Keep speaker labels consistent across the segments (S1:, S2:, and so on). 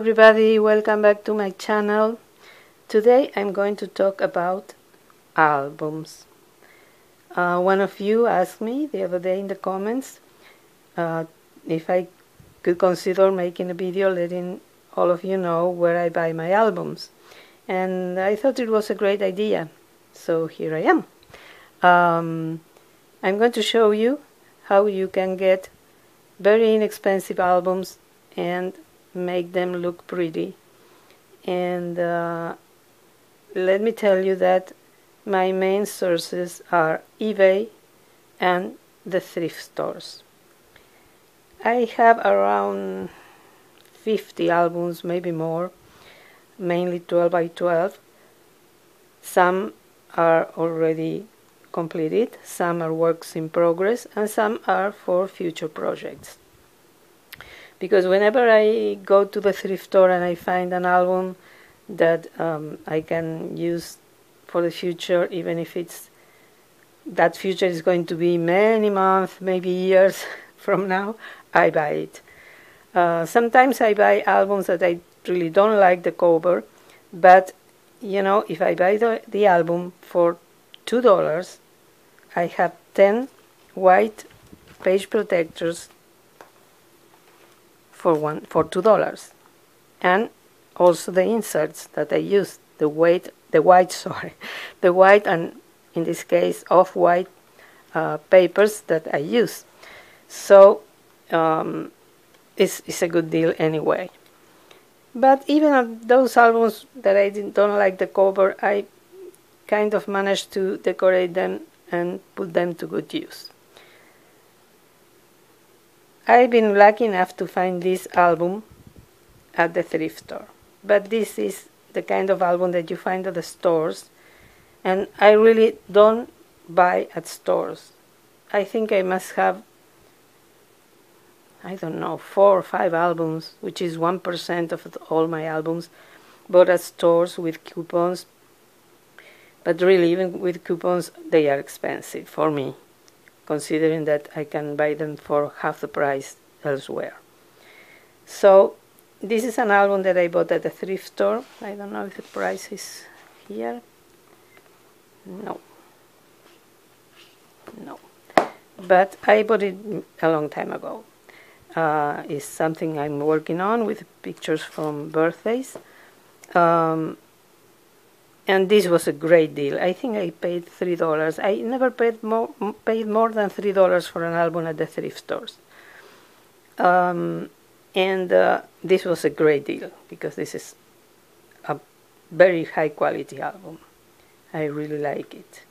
S1: everybody, welcome back to my channel. Today I'm going to talk about albums. One of you asked me the other day in the comments if I could consider making a video letting all of you know where I buy my albums, and I thought it was a great idea, so here I am. I'm going to show you how you can get very inexpensive albums and make them look pretty. And let me tell you that my main sources are eBay and the thrift stores. I have around 50 albums, maybe more, mainly 12 by 12. Some are already completed, some are works in progress, and some are for future projects. Because whenever I go to the thrift store and I find an album that I can use for the future, even if that future is going to be many months, maybe years from now, I buy it. Sometimes I buy albums that I really don't like the cover, but you know, if I buy the album for $2, I have 10 white page protectors for $2, and also the inserts that I use, the white and in this case off-white papers that I use. So it's a good deal anyway. But even of those albums that I don't like the cover, I kind of managed to decorate them and put them to good use. I've been lucky enough to find this album at the thrift store, but this is the kind of album that you find at the stores, and I really don't buy at stores. I think I must have, I don't know, 4 or 5 albums, which is 1% of all my albums, bought at stores with coupons. But really, even with coupons, they are expensive for me, considering that I can buy them for half the price elsewhere. So this is an album that I bought at the thrift store. I don't know if the price is here. No. But I bought it a long time ago. It's something I'm working on with pictures from birthdays. And this was a great deal. I think I paid $3. I never paid more than $3 for an album at the thrift stores. And this was a great deal because this is a very high quality album. I really like it.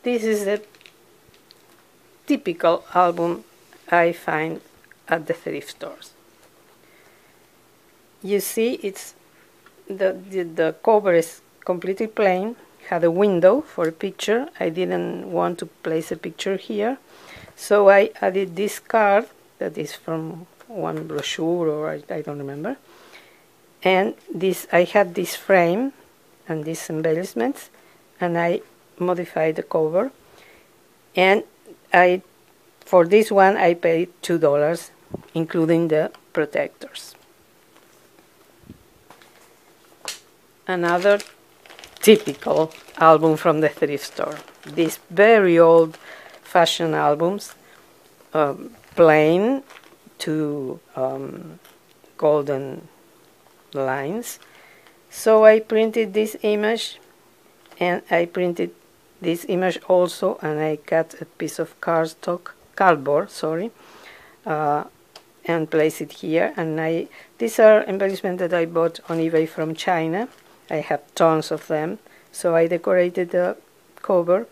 S1: This is a typical album I find at the thrift stores. You see, it's the cover is completely plain, had a window for a picture. I didn't want to place a picture here, so I added this card that is from one brochure, or I don't remember. And this, I had this frame and these embellishments, and I modified the cover. And for this one I paid $2, including the protectors. Another typical album from the thrift store. These very old-fashioned albums, plain to golden lines. So I printed this image, and I printed this image also, and I cut a piece of cardboard, and place it here. And these are embellishments that I bought on eBay from China. I have tons of them, so I decorated the cover,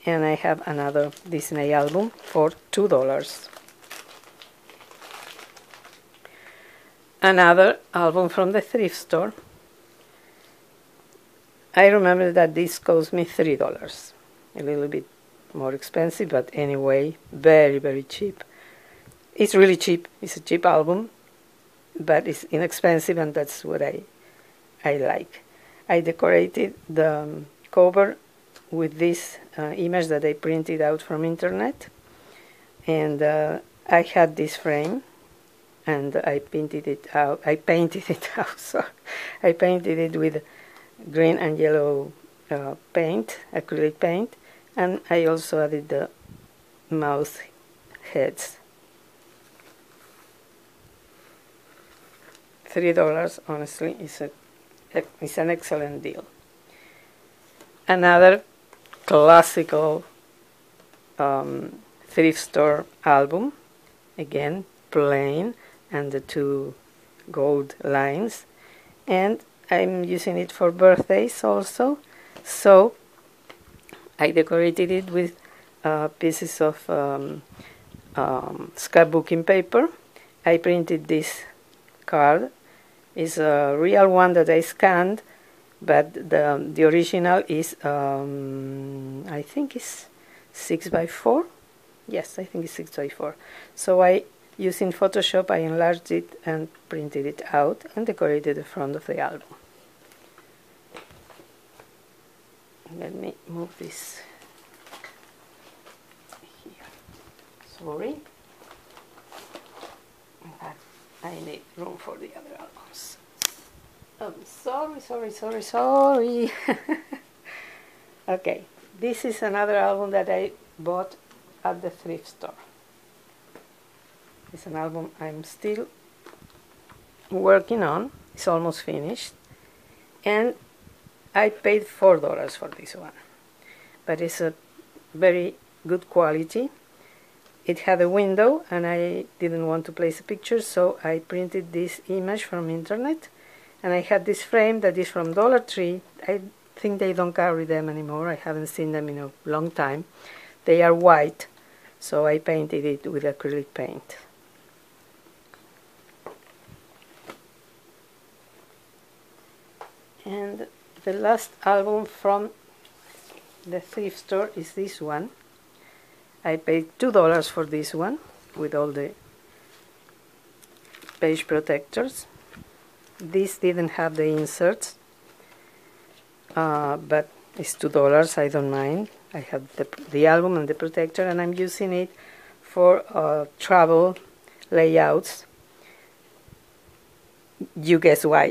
S1: and I have another Disney album for $2. Another album from the thrift store. I remember that this cost me $3. A little bit more expensive, but anyway, very, very cheap. It's really cheap. It's a cheap album, but it's inexpensive, and that's what I like. I decorated the cover with this image that I printed out from internet, and I had this frame and I painted it out. Sorry, I painted it with green and yellow paint, acrylic paint, and I also added the mouse heads. $3, honestly, is an excellent deal. Another classical thrift store album, again plain and the two gold lines, and I'm using it for birthdays also, so I decorated it with pieces of scrapbooking paper. I printed this card. It's a real one that I scanned, but the original is I think it's 6x4. Yes, I think it's 6x4. So using Photoshop, I enlarged it and printed it out and decorated the front of the album. Let me move this here. Sorry. I need room for the other albums. Sorry. Okay, this is another album that I bought at the thrift store. It's an album I'm still working on. It's almost finished. And I paid $4 for this one. But it's a very good quality. It had a window and I didn't want to place a picture, so I printed this image from internet, and I had this frame that is from Dollar Tree. I think they don't carry them anymore. I haven't seen them in a long time. They are white, so I painted it with acrylic paint. And the last album from the thrift store is this one. I paid $2 for this one with all the page protectors. This didn't have the inserts, but it's $2. I don't mind. I have the album and the protector, and I'm using it for travel layouts. You guess why.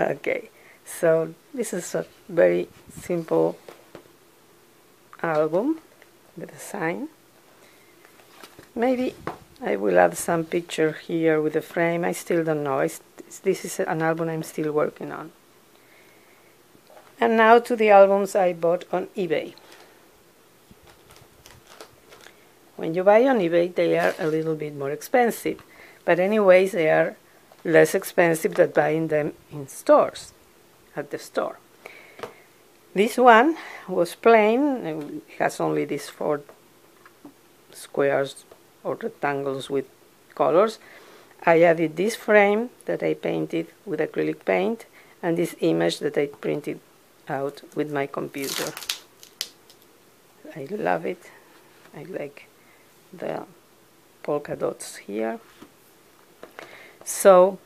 S1: Okay, so this is a very simple album with a sign. Maybe I will add some picture here with a frame. I still don't know. This is an album I'm still working on. And now to the albums I bought on eBay. When you buy on eBay, they are a little bit more expensive, but anyways they are less expensive than buying them in stores, at the store. This one was plain. It has only these 4 squares or rectangles with colors. I added this frame that I painted with acrylic paint and this image that I printed out with my computer. I love it. I like the polka dots here. So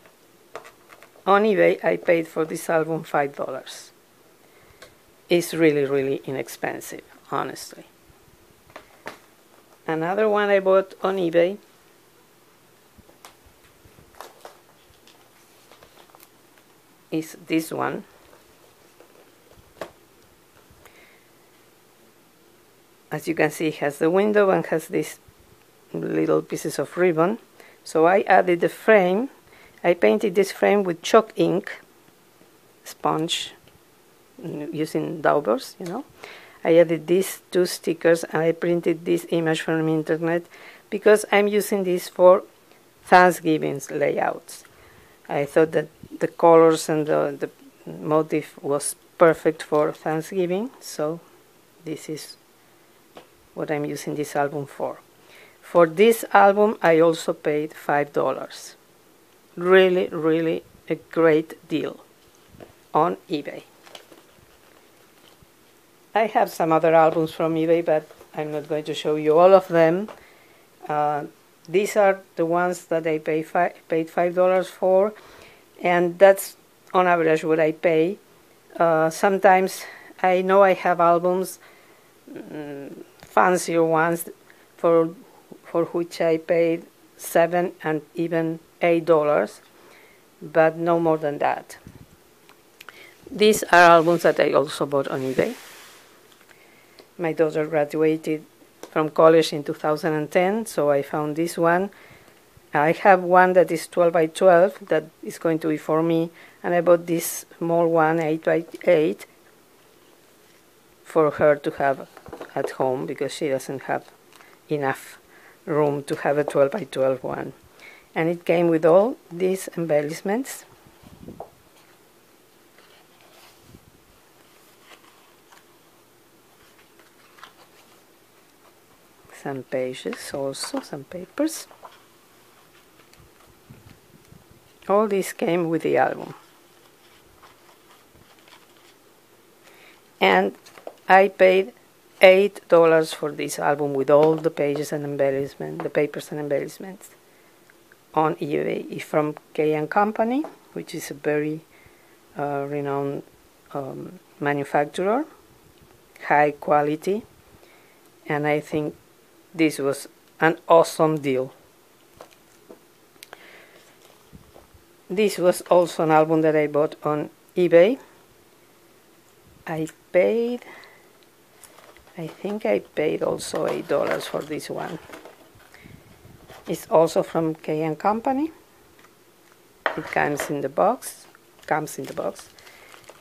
S1: on eBay I paid for this album $5. It's really, really inexpensive, honestly. Another one I bought on eBay is this one. As you can see, it has the window and has these little pieces of ribbon. So I added the frame. I painted this frame with chalk ink, sponge, using daubers, you know. I added these 2 stickers and I printed this image from the internet because I'm using this for Thanksgiving layouts. I thought that the colors and the motif was perfect for Thanksgiving, so this is what I'm using this album for. For this album I also paid $5. Really, really a great deal on eBay. I have some other albums from eBay, but I'm not going to show you all of them. These are the ones that I paid $5 for, and that's on average what I pay. Sometimes I know I have albums, fancier ones, for for which I paid $7 and even $8, but no more than that. These are albums that I also bought on eBay. My daughter graduated from college in 2010, so I found this one. I have one that is 12 by 12 that is going to be for me, and I bought this small one, 8 by 8, for her to have at home because she doesn't have enough room to have a 12 by 12 one. And it came with all these embellishments. Some pages also, some papers. All this came with the album. And I paid $8 for this album with all the pages and embellishments, the papers and embellishments on eBay. It's from K & Company, which is a very renowned manufacturer, high quality, and I think this was an awesome deal. This was also an album that I bought on eBay. I think I paid also $8 for this one. It's also from K & Company. It comes in the box,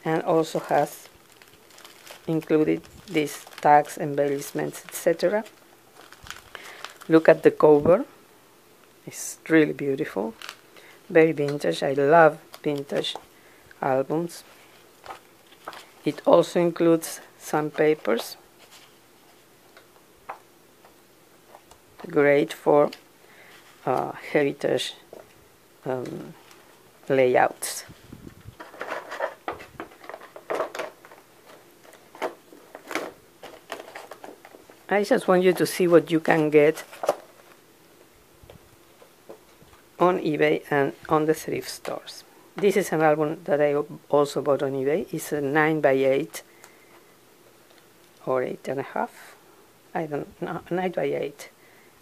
S1: and also has included these tags, embellishments, etc. Look at the cover. It's really beautiful, very vintage. I love vintage albums. It also includes some papers, great for heritage layouts. I just want you to see what you can get on eBay and on the thrift stores. This is an album that I also bought on eBay. It's a 9 by 8 or 8.5. I don't know, 9 by 8.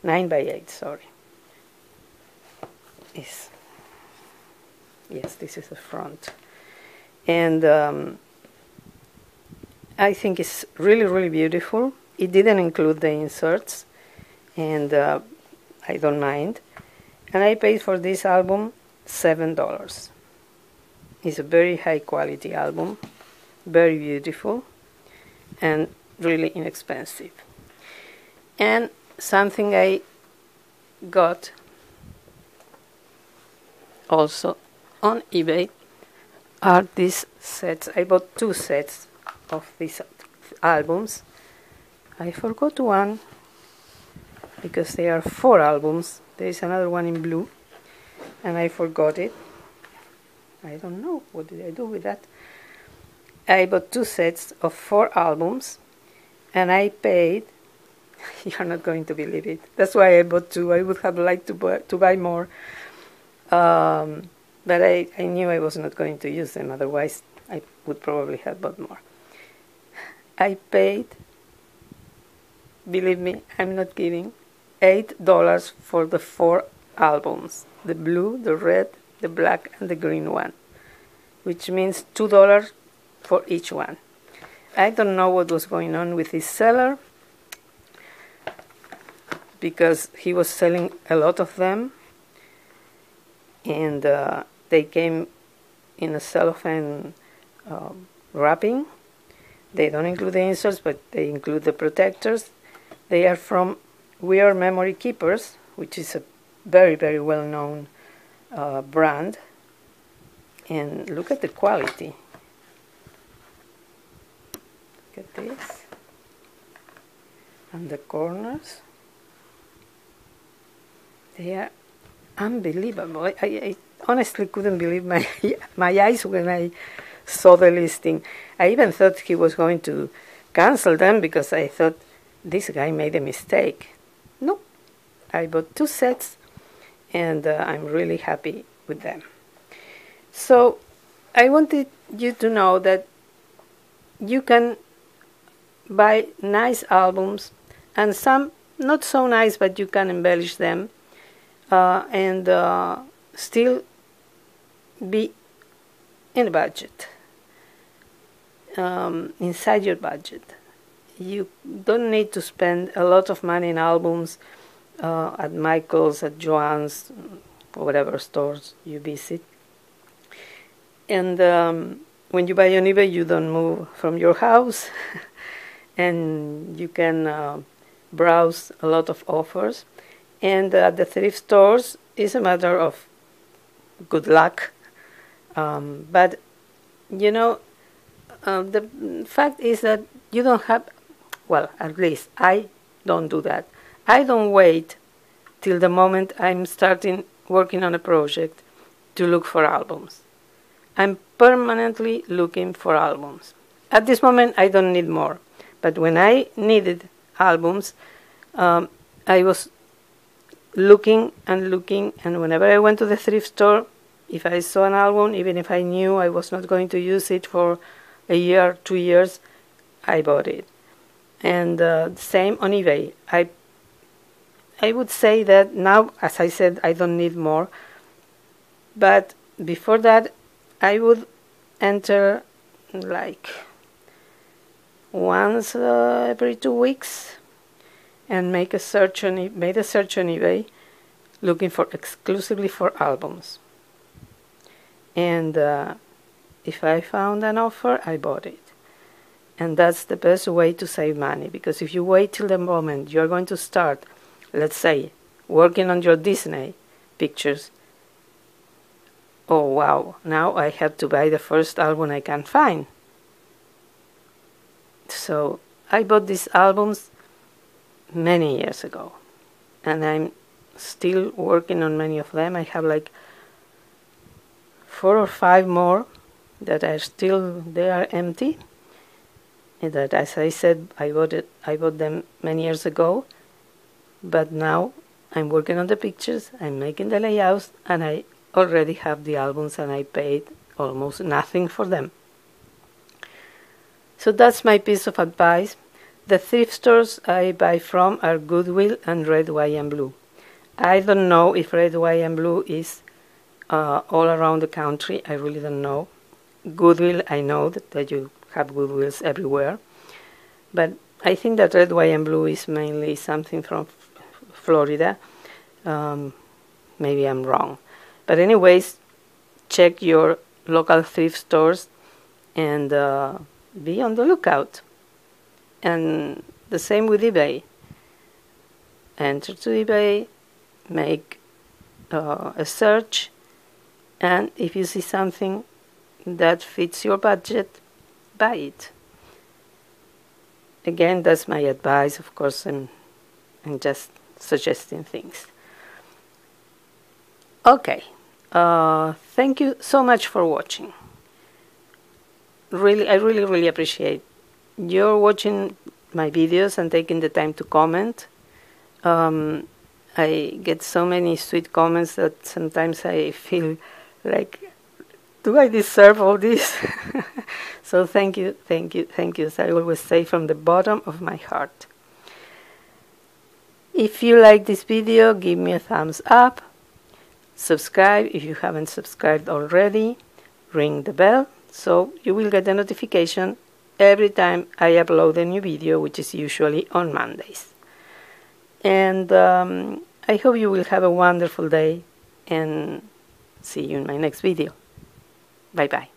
S1: 9 by 8, sorry. Yes, this is the front. And I think it's really, really beautiful. It didn't include the inserts, and I don't mind. And I paid for this album $7. It's a very high quality album, very beautiful, and really inexpensive. And something I got also on eBay are these sets. I bought 2 sets of these albums. I forgot one because there are 4 albums. There is another one in blue, and I forgot it. I don't know, what did I do with that? I bought 2 sets of 4 albums, and I paid, you're not going to believe it, that's why I bought 2. I would have liked to buy more, but I knew I was not going to use them, otherwise I would probably have bought more. I paid, believe me, I'm not kidding, $8 for the 4 albums, the blue, the red, the black, and the green one, which means $2 for each one. I don't know what was going on with this seller, because he was selling a lot of them, and they came in a cellophane wrapping. They don't include the inserts, but they include the protectors. They are from We Are Memory Keepers, which is a very, very well-known brand. And look at the quality. Look at this. And the corners. They are unbelievable. I honestly couldn't believe my eyes when I saw the listing. I even thought he was going to cancel them because I thought this guy made a mistake. No, I bought 2 sets, and I'm really happy with them. So I wanted you to know that you can buy nice albums, and some not so nice, but you can embellish them and still be in a budget, inside your budget. You don't need to spend a lot of money in albums at Michael's, at Joann's, or whatever stores you visit. And when you buy on eBay, you don't move from your house and you can browse a lot of offers. And at the thrift stores, it's a matter of good luck. But, you know, the fact is that you don't have, well, at least I don't do that. I don't wait till the moment I'm starting working on a project to look for albums. I'm permanently looking for albums. At this moment, I don't need more. But when I needed albums, I was looking and looking, and whenever I went to the thrift store, if I saw an album, even if I knew I was not going to use it for a year, 2 years, I bought it. And same on eBay. I would say that now, as I said, I don't need more. But before that, I would enter like once every 2 weeks and made a search on eBay looking for exclusively for albums. And if I found an offer, I bought it. And that's the best way to save money, because if you wait till the moment you're going to start, let's say, working on your Disney pictures, oh wow, now I have to buy the first album I can find. So I bought these albums many years ago, and I'm still working on many of them. I have like 4 or 5 more that are still, they are empty. And that, as I said, I bought them many years ago, but now I'm working on the pictures, I'm making the layouts, and I already have the albums, and I paid almost nothing for them. So that's my piece of advice. The thrift stores I buy from are Goodwill and Red, White, and Blue. I don't know if Red, White, and Blue is all around the country. I really don't know. Goodwill, I know that you have Goodwills everywhere. But I think that Red, White, and Blue is mainly something from Florida. Maybe I'm wrong. But anyways, check your local thrift stores and be on the lookout. And the same with eBay. Enter to eBay, make a search, and if you see something that fits your budget, buy it. Again, that's my advice. Of course, I'm just suggesting things. Okay. Thank you so much for watching. I really appreciate you're watching my videos and taking the time to comment. I get so many sweet comments that sometimes I feel like, do I deserve all this? So thank you, as I always say, from the bottom of my heart. If you like this video, give me a thumbs up. Subscribe if you haven't subscribed already. Ring the bell so you will get a notification every time I upload a new video, which is usually on Mondays. And I hope you will have a wonderful day, and see you in my next video. Bye bye.